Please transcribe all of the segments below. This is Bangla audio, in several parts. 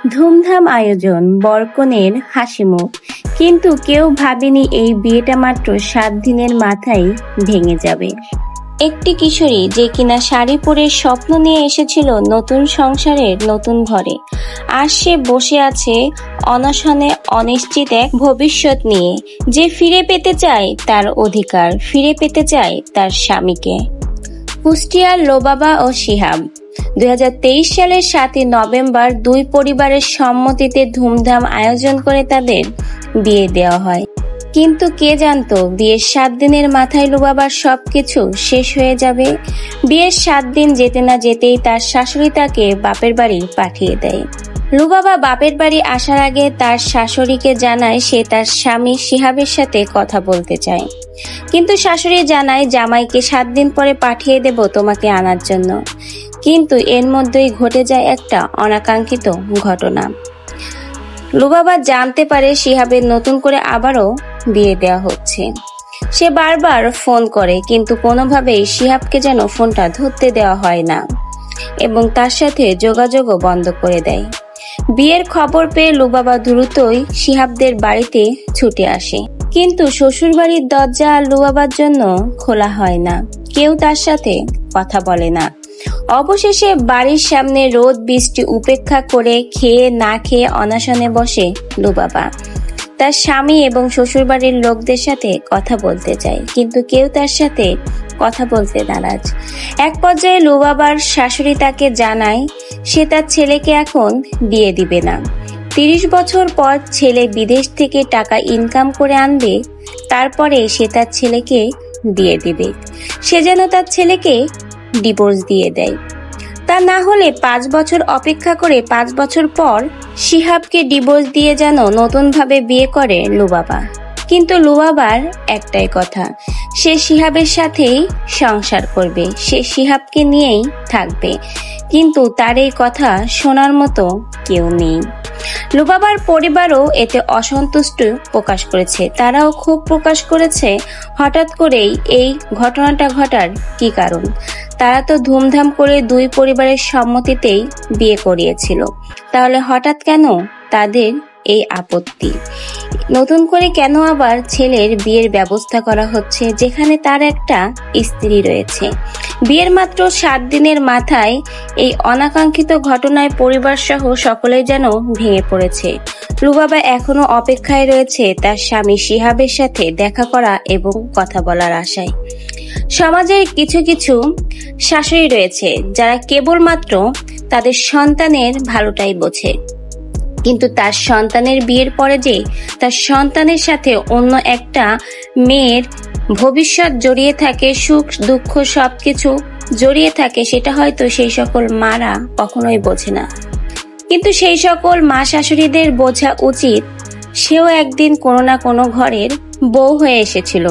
ধুমধাম আয়োজন, বরকনের হাসিমুখ, কিন্তু কেউ ভাবেনি এই বিয়েটা মাত্র 7 দিনের মাথায় ভেঙে যাবে। একটি কিশোরী যে কিনা শাড়ি পরে স্বপ্ন নিয়ে এসেছিল নতুন সংসারের নতুন ঘরে, আর সে বসে আছে অনশনে অনিশ্চিত এক ভবিষ্যৎ নিয়ে। যে ফিরে পেতে চায় তার অধিকার, ফিরে পেতে চায় তার স্বামীকে। কুষ্টিয়ার লোবাবা ও শিহাব 2023 সালের 7 নভেম্বর দুই পরিবারের সম্মতিতে ধুমধাম আয়োজন করে তাদের বিয়ে দেওয়া হয়। কিন্তু কে জানতো বিয়ের 7 দিনের মাথায় লোবাবার সবকিছু শেষ হয়ে যাবে। বিয়ের 7 দিন যেতে না যেতেই তার শাশুড়ি তাকে বাপের বাড়ি পাঠিয়ে দেয়। লুবাবা বাপের বাড়ি আসার আগে তার শাশুড়িকে জানায় সে তার স্বামী শিহাবের সাথে কথা বলতে চায়, কিন্তু শাশুড়ি জানায় জামাইকে 7 দিন পরে পাঠিয়ে দেব তোমাকে আনার জন্য। কিন্তু এর মধ্যেই ঘটে যায় একটা অনাকাঙ্ক্ষিত ঘটনা। লুবাবা জানতে পারে শিহাবের নতুন করে আবারও বিয়ে দেওয়া হচ্ছে। সে বারবার ফোন করে, কিন্তু কোনোভাবেই শিহাবকে যেন ফোনটা ধরতে দেওয়া হয় না এবং তার সাথে যোগাযোগও বন্ধ করে দেয়। বিয়ের খবর পেয়ে লুবাবা দ্রুতই শিহাবদের বাড়িতে ছুটে আসে, কিন্তু শ্বশুরবাড়ির দরজা লুবাবার জন্য খোলা হয় না। কেউ তার সাথে কথা বলে না। অবশেষে বাড়ির সামনে রোদ বৃষ্টি উপেক্ষা করে খেয়ে না খেয়ে অনশনে বসে লুবাবা। তার স্বামী এবং শ্বশুরবাড়ির লোকদের সাথে কথা বলতে চায়, কিন্তু কেউ তার সাথে কথা বলতে নারাজ। এক পর্যায়ে লুবাবার শাশুড়ি তাকে জানায় সে তার ছেলেকে এখন বিয়ে দিবে না। 30 বছর পর ছেলে বিদেশ থেকে টাকা ইনকাম করে আনবে, তারপরে সে তার ছেলেকে বিয়ে দিবে। সে যেন তার ছেলেকে ডিভোর্স দিয়ে দেয়। তা না হলে 5 বছর অপেক্ষা করে 5 বছর পর শিহাবকে ডিভোর্স দিয়ে যেন নতুনভাবে বিয়ে করে লুবাবা। কিন্তু লুবাবার একটাই কথা, সে শিহাবের সাথেই সংসার করবে, সে শিহাবকে নিয়েই থাকবে। কিন্তু তার এই কথা শোনার মতো কেউ নেই। লুবাবার পরিবারও এতে অসন্তুষ্ট প্রকাশ করেছে। তারাও ক্ষোভ প্রকাশ করেছে হঠাৎ করেই এই ঘটনাটা ঘটার কি কারণ। তারা তো ধুমধাম করে দুই পরিবারের সম্মতিতেই বিয়ে করিয়েছিল, তাহলে হঠাৎ কেন তাদের এই আপত্তি? নতুন করে কেন আবার ছেলের বিয়ের ব্যবস্থা করা হচ্ছে, যেখানে তার একটা স্ত্রী রয়েছে? বিয়ের মাত্র 7 দিনের মাথায় এই অনাকাঙ্ক্ষিত ঘটনায় পরিবার সহ সকলেই যেন ভেঙে পড়েছে। লুবাবা এখনো অপেক্ষায় রয়েছে তার স্বামী শিহাবের সাথে দেখা করা এবং কথা বলার আশায়। সমাজের কিছু কিছু শাশুড়ি রয়েছে যারা কেবলমাত্র তাদের সন্তানের ভালোটাই বোঝে, কিন্তু তার সন্তানের বিয়ের পরে যে তার সন্তানের সাথে অন্য একটা মেয়ের ভবিষ্যৎ জড়িয়ে থাকে, সুখ দুঃখ সবকিছু জড়িয়ে থাকে, সেটা হয়তো সেই সকল মারা কখনোই বোঝে না। কিন্তু সেই সকল মা শাশুড়িদের বোঝা উচিত সেও একদিন কোনো না কোনো ঘরের বউ হয়ে এসেছিল।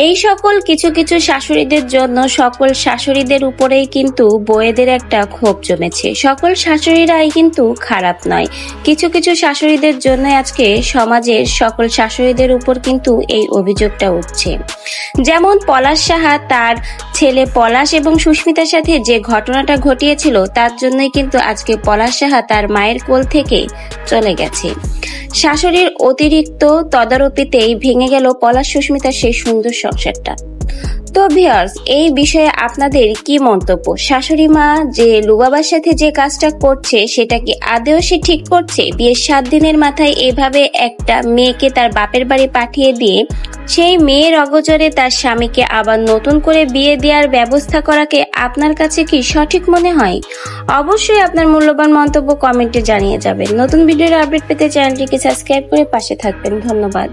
এই সকল কিছু কিছু শাশুড়িদের জন্য সকল শাশুড়িদের উপরেই কিন্তু বউয়েদের একটা ক্ষোভ জমেছে। সকল শাশুড়িরাই কিন্তু খারাপ নয়, কিছু কিছু শাশুড়িদের জন্য আজকে সমাজের সকল শাশুড়িদের উপর কিন্তু এই অভিযোগটা উঠছে। যেমন পলাশ সাহা তার ছেলে পলাশ এবং সুস্মিতার সাথে যে ঘটনাটা ঘটিয়েছিল, তার জন্যই কিন্তু আজকে পলাশ সাহা তার মায়ের কোল থেকে চলে গেছে। শাশুড়ির অতিরিক্ত তদারকিতেই ভেঙে গেল পলাশ সুস্মিতার সেই সুন্দর সংসারটা। তো ভিউয়ার্স, এই বিষয়ে আপনাদের কি মন্তব্য? শাশুড়ি মা যে লুবাবার সাথে যে কাজটা করছে সেটা কি আদৌ সে ঠিক করছে? বিয়ের 7 দিনের মাথায় এভাবে একটা মেয়েকে তার বাপের বাড়ি পাঠিয়ে দিয়ে সেই মেয়ের অগোচরে তার স্বামীকে আবার নতুন করে বিয়ে দেওয়ার ব্যবস্থা করাকে আপনার কাছে কি সঠিক মনে হয়? অবশ্যই আপনার মূল্যবান মন্তব্য কমেন্টে জানিয়ে যাবেন। নতুন ভিডিওর আপডেট পেতে চ্যানেলটিকে সাবস্ক্রাইব করে পাশে থাকবেন। ধন্যবাদ।